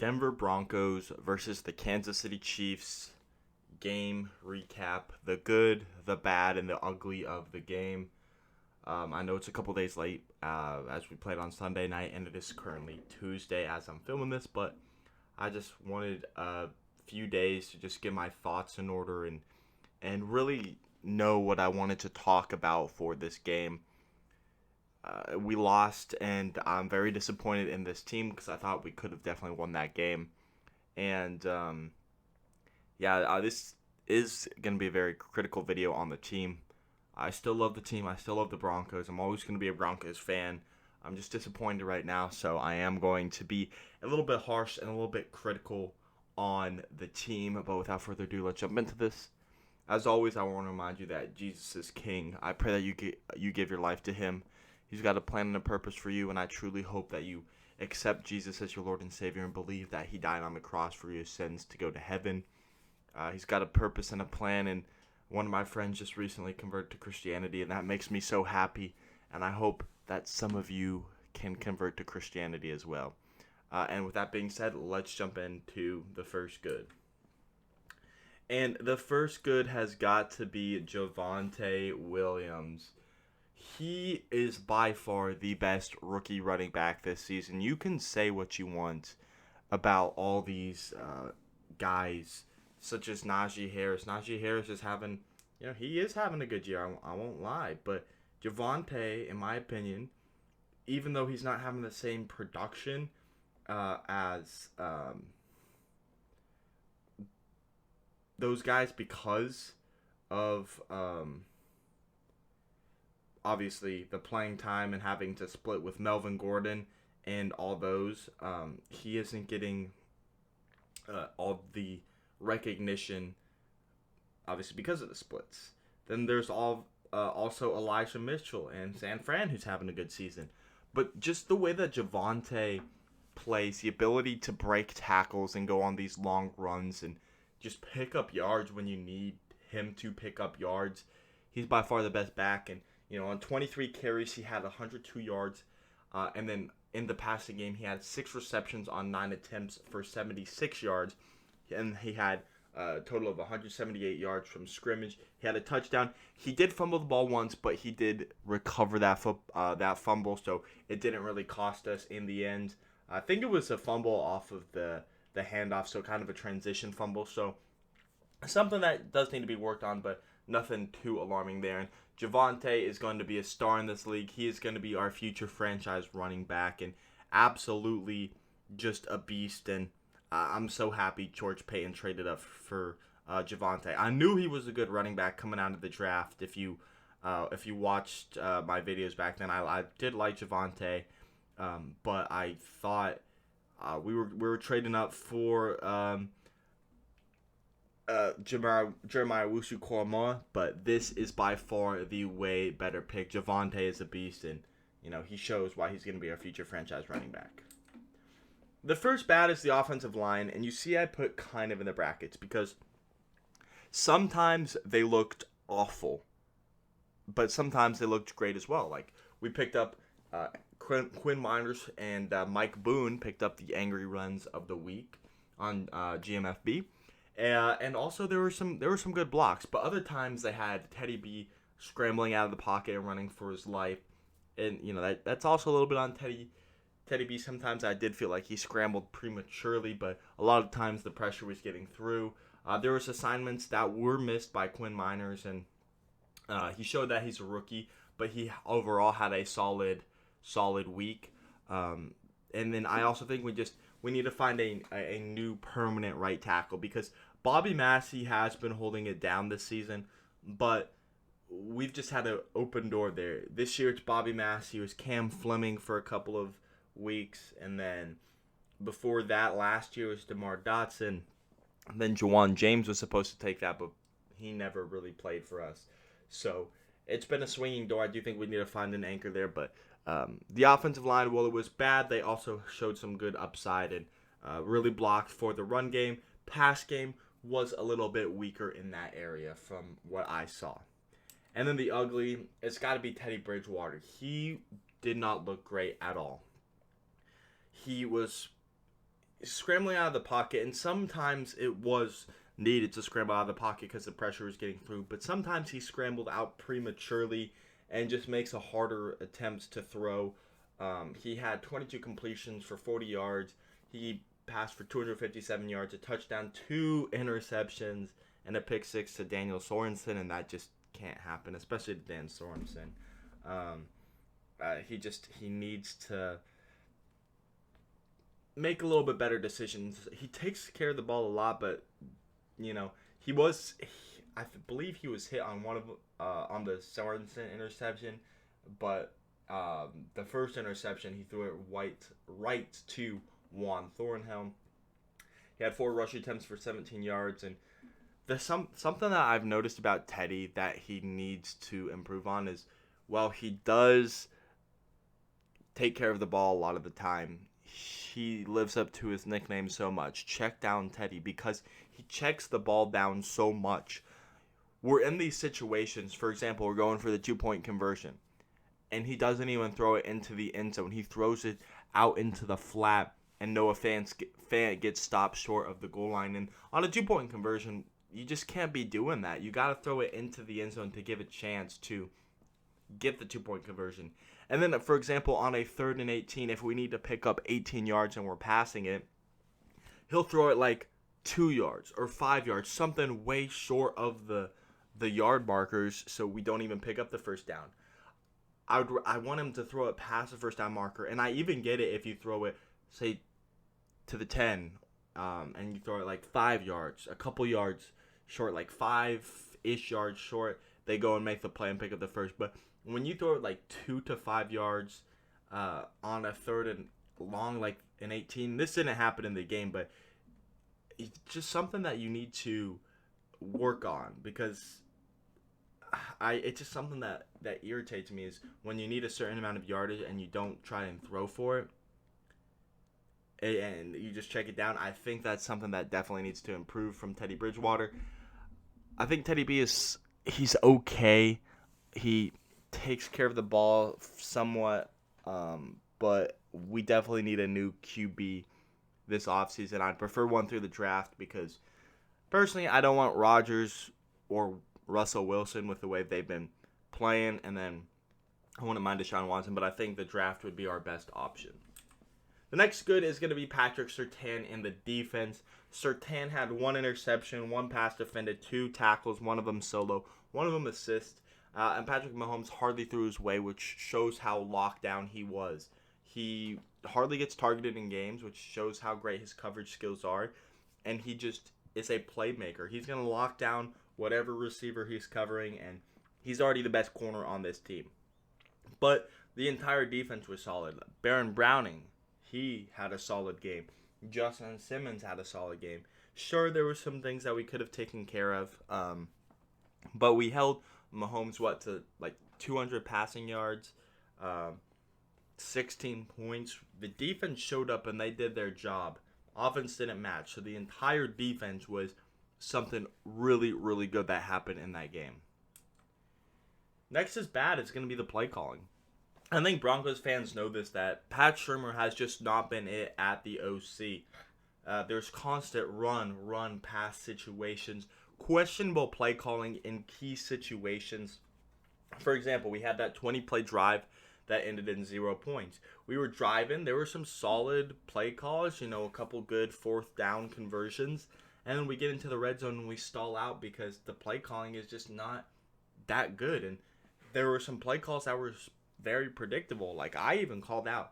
Denver Broncos versus the Kansas City Chiefs game recap. The good, the bad, and the ugly of the game. I know it's a couple days late as we played on Sunday night, and it is currently Tuesday as I'm filming this, but I just wanted a few days to just get my thoughts in order and really know what I wanted to talk about for this game. We lost, and I'm very disappointed in this team because I thought we could have definitely won that game. And this is going to be a very critical video on the team. I still love the team. I still love the Broncos. I'm always going to be a Broncos fan. I'm just disappointed right now, so I am going to be a little bit harsh and a little bit critical on the team. But without further ado, let's jump into this. As always, I want to remind you that Jesus is King. I pray that you give your life to Him. He's got a plan and a purpose for you, and I truly hope that you accept Jesus as your Lord and Savior and believe that He died on the cross for your sins to go to heaven. He's got a purpose and a plan, and one of my friends just recently converted to Christianity, and that makes me so happy, and I hope that some of you can convert to Christianity as well. And with that being said, let's jump into the first good. And the first good has got to be Javonte Williams. He is by far the best rookie running back this season. You can say what you want about all these guys, such as Najee Harris. Najee Harris is having, he is having a good year. I won't lie. But Javonte, in my opinion, even though he's not having the same production as those guys because of obviously the playing time and having to split with Melvin Gordon and all those, he isn't getting all the recognition, obviously because of the splits. Then there's also Elijah Mitchell and San Fran who's having a good season. But just the way that Javonte plays, the ability to break tackles and go on these long runs and just pick up yards when you need him to pick up yards, he's by far the best back. And on 23 carries, he had 102 yards. And then in the passing game, he had 6 receptions on 9 attempts for 76 yards. And he had a total of 178 yards from scrimmage. He had a touchdown. He did fumble the ball once, but he did recover that fumble, so it didn't really cost us in the end. I think it was a fumble off of the handoff, so kind of a transition fumble. So something that does need to be worked on, but nothing too alarming there. And Javonte is going to be a star in this league. He is going to be our future franchise running back and absolutely just a beast. And I'm so happy George Paton traded up for Javonte. I knew he was a good running back coming out of the draft. If you watched my videos back then, I did like Javonte, but I thought we were trading up for Jeremiah Wusu-Koramoah, but this is by far the way better pick. Javonte is a beast, and he shows why he's going to be our future franchise running back. The first bad is the offensive line, and you see I put kind of in the brackets because sometimes they looked awful, but sometimes they looked great as well. Like we picked up Quinn Miners and Mike Boone picked up the angry runs of the week on GMFB. And also there were some good blocks, but other times they had Teddy B scrambling out of the pocket and running for his life, and that's also a little bit on Teddy B. Sometimes I did feel like he scrambled prematurely, but a lot of times the pressure was getting through. There was assignments that were missed by Quinn Miners, and he showed that he's a rookie, but he overall had a solid week. And then I also think we need to find a new permanent right tackle because Bobby Massey has been holding it down this season, but we've just had an open door there. This year it's Bobby Massey. It was Cam Fleming for a couple of weeks, and then before that last year was DeMar Dotson. And then Juwan James was supposed to take that, but he never really played for us. So it's been a swinging door. I do think we need to find an anchor there, but the offensive line, while it was bad, they also showed some good upside and really blocked for the run game. Pass game was a little bit weaker in that area from what I saw. And then the ugly, it's got to be Teddy Bridgewater. He did not look great at all. He was scrambling out of the pocket, and sometimes it was needed to scramble out of the pocket because the pressure was getting through, but sometimes he scrambled out prematurely and just makes a harder attempts to throw. He had 22 completions for 40 yards. He passed for 257 yards, a touchdown, 2 interceptions, and a pick 6 to Daniel Sorensen, and that just can't happen, especially to Dan Sorensen. He needs to make a little bit better decisions. He takes care of the ball a lot, but I believe he was hit on on the Sorensen interception, but the first interception he threw it right to Juan Thornhill. He had 4 rush attempts for 17 yards, and something that I've noticed about Teddy that he needs to improve on is, while he does take care of the ball a lot of the time, he lives up to his nickname so much, Check Down Teddy, because he checks the ball down so much. We're in these situations, for example, we're going for the 2-point conversion, and he doesn't even throw it into the end zone. He throws it out into the flat, and Noah Fant gets stopped short of the goal line. And on a 2-point conversion, you just can't be doing that. You got to throw it into the end zone to give a chance to get the 2-point conversion. And then, for example, on a 3rd and 18, if we need to pick up 18 yards and we're passing it, he'll throw it like 2 yards or 5 yards, something way short of the yard markers, so we don't even pick up the first down. I want him to throw it past the first down marker, and I even get it if you throw it, say, to the 10, and you throw it like 5 yards, a couple yards short, like 5-ish yards short, they go and make the play and pick up the first. But when you throw it like 2 to 5 yards on a 3rd and long, like an 18, this didn't happen in the game, but it's just something that you need to work on, because it's just something that irritates me, is when you need a certain amount of yardage and you don't try and throw for it, and you just check it down. I think that's something that definitely needs to improve from Teddy Bridgewater. I think Teddy B he's okay. He takes care of the ball somewhat, but we definitely need a new QB this offseason. I'd prefer one through the draft, because personally I don't want Rodgers or Russell Wilson with the way they've been playing, and then I wouldn't mind Deshaun Watson, but I think the draft would be our best option. The next good is going to be Patrick Surtain in the defense. Surtain had 1 interception, 1 pass defended, 2 tackles, one of them solo, one of them assist, and Patrick Mahomes hardly threw his way, which shows how locked down he was. He hardly gets targeted in games, which shows how great his coverage skills are, and he just is a playmaker. He's going to lock down whatever receiver he's covering, and he's already the best corner on this team. But the entire defense was solid. Baron Browning, he had a solid game. Justin Simmons had a solid game. Sure, there were some things that we could have taken care of, but we held Mahomes, to like 200 passing yards, 16 points. The defense showed up and they did their job. Offense didn't match, so the entire defense was something really, really good that happened in that game. Next is bad. It's going to be the play calling. I think Broncos fans know this, that Pat Shurmur has just not been it at the OC. There's constant run, pass situations, questionable play calling in key situations. For example, we had that 20-play drive that ended in 0 points. We were driving. There were some solid play calls, a couple good 4th down conversions. And then we get into the red zone and we stall out because the play calling is just not that good. And there were some play calls that were very predictable. Like, I even called out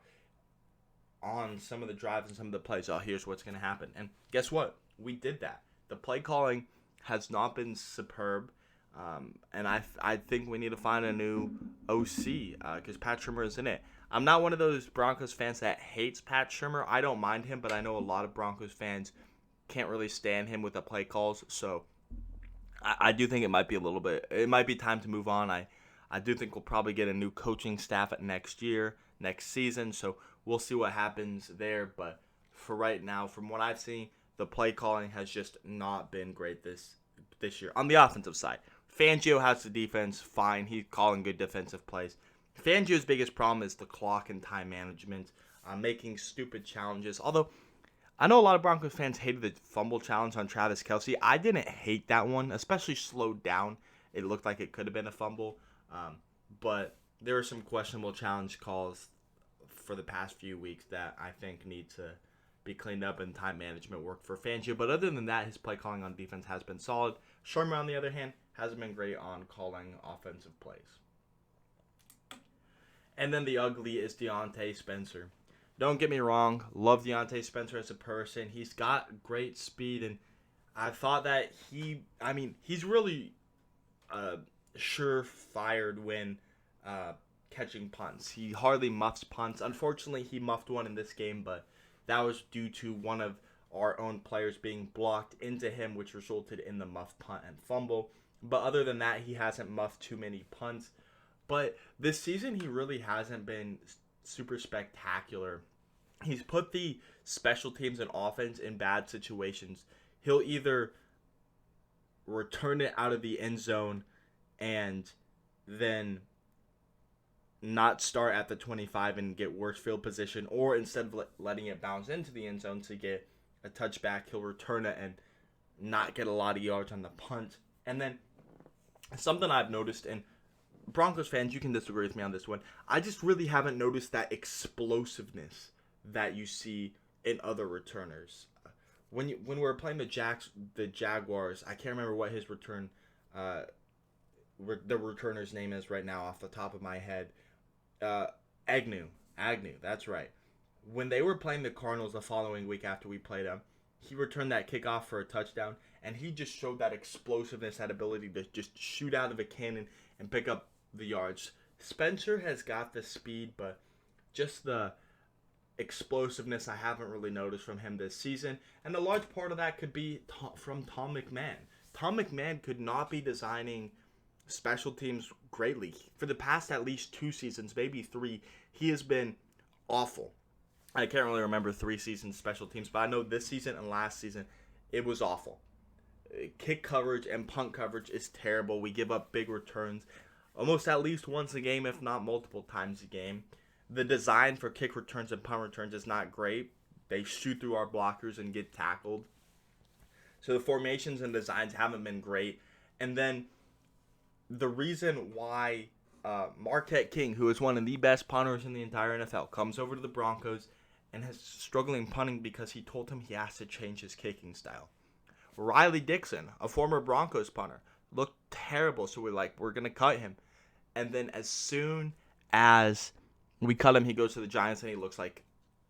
on some of the drives and some of the plays, here's what's going to happen. And guess what? We did that. The play calling has not been superb. And I think we need to find a new OC because Pat Shurmur is in it. I'm not one of those Broncos fans that hates Pat Shurmur. I don't mind him, but I know a lot of Broncos fans can't really stand him with the play calls. So I do think it might be time to move on. I do think we'll probably get a new coaching staff next season. So we'll see what happens there. But for right now, from what I've seen, the play calling has just not been great this year. On the offensive side, Fangio has the defense fine. He's calling good defensive plays. Fangio's biggest problem is the clock and time management, making stupid challenges. Although I know a lot of Broncos fans hated the fumble challenge on Travis Kelce. I didn't hate that one, especially slowed down. It looked like it could have been a fumble. But there were some questionable challenge calls for the past few weeks that I think need to be cleaned up, and time management worked for Fangio. But other than that, his play calling on defense has been solid. Shermer, on the other hand, hasn't been great on calling offensive plays. And then the ugly is Deontay Spencer. Don't get me wrong, love Deontay Spencer as a person. He's got great speed, and I thought that he's really sure-fired when catching punts. He hardly muffs punts. Unfortunately, he muffed one in this game, but that was due to one of our own players being blocked into him, which resulted in the muff punt and fumble. But other than that, he hasn't muffed too many punts. But this season, he really hasn't been super spectacular. He's put the special teams and offense in bad situations. He'll either return it out of the end zone and then not start at the 25 and get worse field position, or instead of letting it bounce into the end zone to get a touchback, he'll return it and not get a lot of yards on the punt. And then something I've noticed, and Broncos fans, you can disagree with me on this one, I just really haven't noticed that explosiveness that you see in other returners. When we were playing the Jaguars, I can't remember what his the returner's name is right now off the top of my head. Agnew, that's right. When they were playing the Cardinals the following week after we played them, he returned that kickoff for a touchdown, and he just showed that explosiveness, that ability to just shoot out of a cannon and pick up the yards. Spencer has got the speed, but just the explosiveness I haven't really noticed from him this season, and a large part of that could be from Tom McMahon. Tom McMahon could not be designing special teams greatly. For the past at least 2 seasons, maybe 3, he has been awful. I can't really remember 3 seasons special teams, but I know this season and last season, it was awful. Kick coverage and punt coverage is terrible. We give up big returns almost at least once a game, if not multiple times a game. The design for kick returns and punt returns is not great. They shoot through our blockers and get tackled. So the formations and designs haven't been great. And then the reason why Marquette King, who is one of the best punters in the entire NFL, comes over to the Broncos and is struggling punting because he told him he has to change his kicking style. Riley Dixon, a former Broncos punter, looked terrible, so we're going to cut him. And then as soon as we cut him, he goes to the Giants and he looks like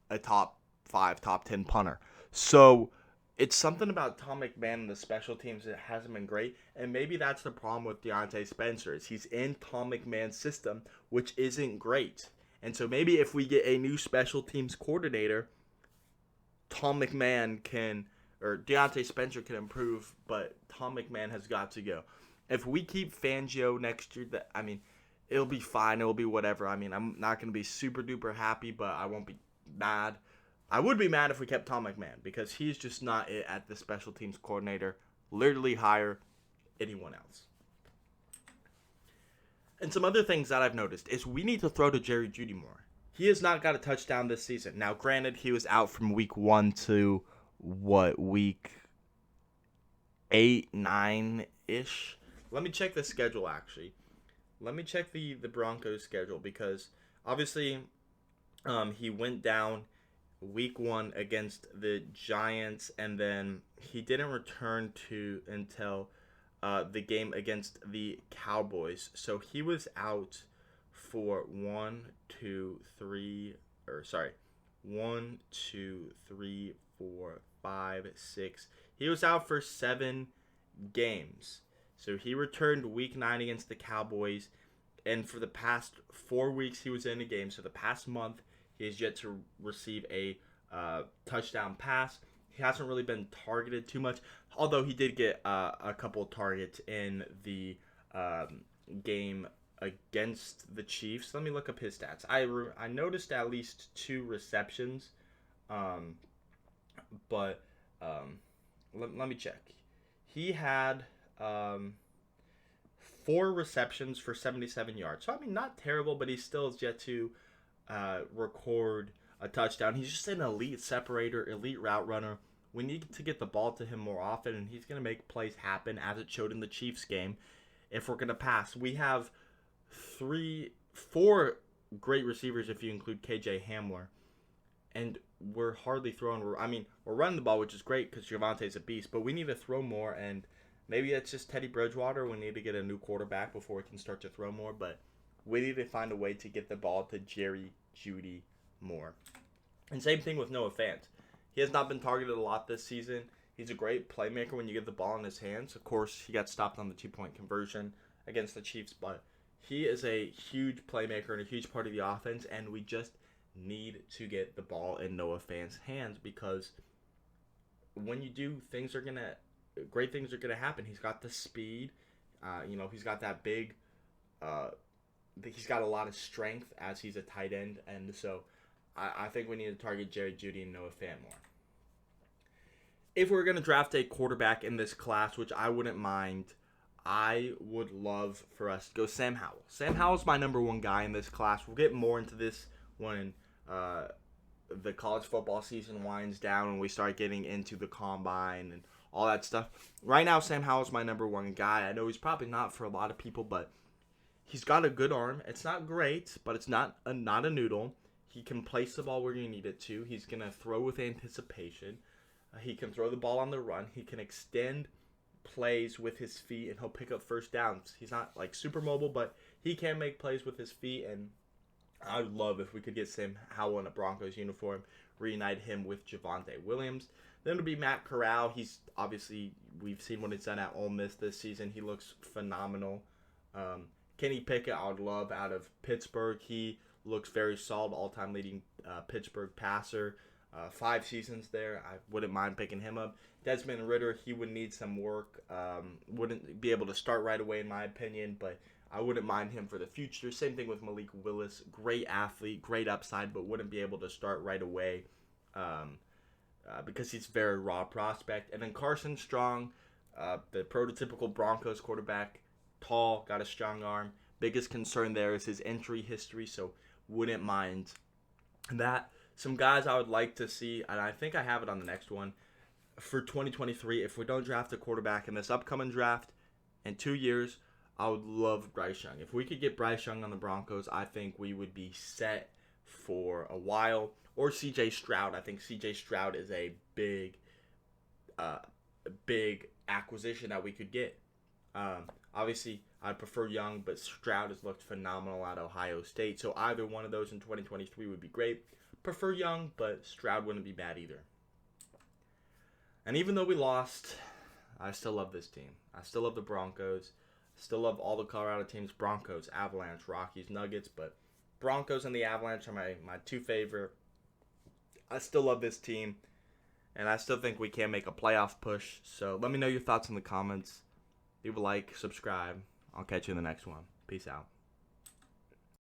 a top 5, top 10 punter. So it's something about Tom McMahon and the special teams that hasn't been great, and maybe that's the problem with Deontay Spencer, is he's in Tom McMahon's system, which isn't great. And so maybe if we get a new special teams coordinator, Deontay Spencer can improve, but Tom McMahon has got to go. If we keep Fangio next year, it'll be fine. It'll be whatever. I'm not going to be super duper happy, but I won't be mad. I would be mad if we kept Tom McMahon, because he's just not it at the special teams coordinator. Literally hire anyone else. And some other things that I've noticed is we need to throw to Jeudy more. He has not got a touchdown this season. Now, granted, he was out from week 1 to week 8, 9-ish? Let me check the schedule, actually. Let me check the Broncos schedule, because obviously he went down week 1 against the Giants, and then he didn't return until the game against the Cowboys. So he was out for 1, 2, 3, 4, 5, 6. He was out for 7 games. So he returned week 9 against the Cowboys, and for the past 4 weeks he was in a game. So the past month he has yet to receive a touchdown pass. He hasn't really been targeted too much, although he did get a couple targets in the game against the Chiefs. Let me look up his stats. I noticed at least 2 receptions, but let me check. He had 4 receptions for 77 yards. So, not terrible, but he still has yet to record a touchdown. He's just an elite separator, elite route runner. We need to get the ball to him more often, and he's going to make plays happen, as it showed in the Chiefs game. If we're going to pass, we have 4 great receivers if you include KJ Hamler, and we're hardly throwing. We're running the ball, which is great because Javonte's a beast, but we need to throw more, and maybe it's just Teddy Bridgewater. We need to get a new quarterback before we can start to throw more, but we need to find a way to get the ball to Jeudy more. And same thing with Noah Fant. He has not been targeted a lot this season. He's a great playmaker when you get the ball in his hands. Of course, he got stopped on the 2-point conversion against the Chiefs, but he is a huge playmaker and a huge part of the offense, and we just need to get the ball in Noah Fant's hands, because when you do, great things are gonna happen. He's got the speed. He's got that big. He's got a lot of strength as he's a tight end, and so I think we need to target Jeudy and Noah Fant more. If we're going to draft a quarterback in this class, which I wouldn't mind, I would love for us to go Sam Howell. Sam Howell's my number 1 guy in this class. We'll get more into this when the college football season winds down and we start getting into the combine and all that stuff. Right now, Sam Howell's my number 1 guy. I know he's probably not for a lot of people, but he's got a good arm. It's not great, but it's not a noodle. He can place the ball where you need it to. He's going to throw with anticipation. He can throw the ball on the run. He can extend plays with his feet, and he'll pick up first downs. He's not like super mobile, but he can make plays with his feet, and I would love if we could get Sam Howell in a Broncos uniform, reunite him with Javonte Williams. Then it'll be Matt Corral. He's obviously, we've seen what he's done at Ole Miss this season. He looks phenomenal. Kenny Pickett, I would love out of Pittsburgh. He looks very solid, all-time leading Pittsburgh passer. 5 seasons there. I wouldn't mind picking him up. Desmond Ridder, he would need some work. Wouldn't be able to start right away, in my opinion, but I wouldn't mind him for the future. Same thing with Malik Willis. Great athlete, great upside, but wouldn't be able to start right away because he's a very raw prospect. And then Carson Strong, the prototypical Broncos quarterback, tall, got a strong arm. Biggest concern there is his injury history, so wouldn't mind that. Some guys I would like to see, and I think I have it on the next one, for 2023, if we don't draft a quarterback in this upcoming draft in 2 years, I would love Bryce Young. If we could get Bryce Young on the Broncos, I think we would be set for a while. Or C.J. Stroud. I think C.J. Stroud is a big acquisition that we could get. Obviously, I prefer Young, but Stroud has looked phenomenal at Ohio State. So either one of those in 2023 would be great. Prefer Young, but Stroud wouldn't be bad either. And even though we lost, I still love this team. I still love the Broncos. Still love all the Colorado teams. Broncos, Avalanche, Rockies, Nuggets. But Broncos and the Avalanche are my 2 favorite. I still love this team. And I still think we can make a playoff push. So let me know your thoughts in the comments. Leave a like, subscribe. I'll catch you in the next one. Peace out.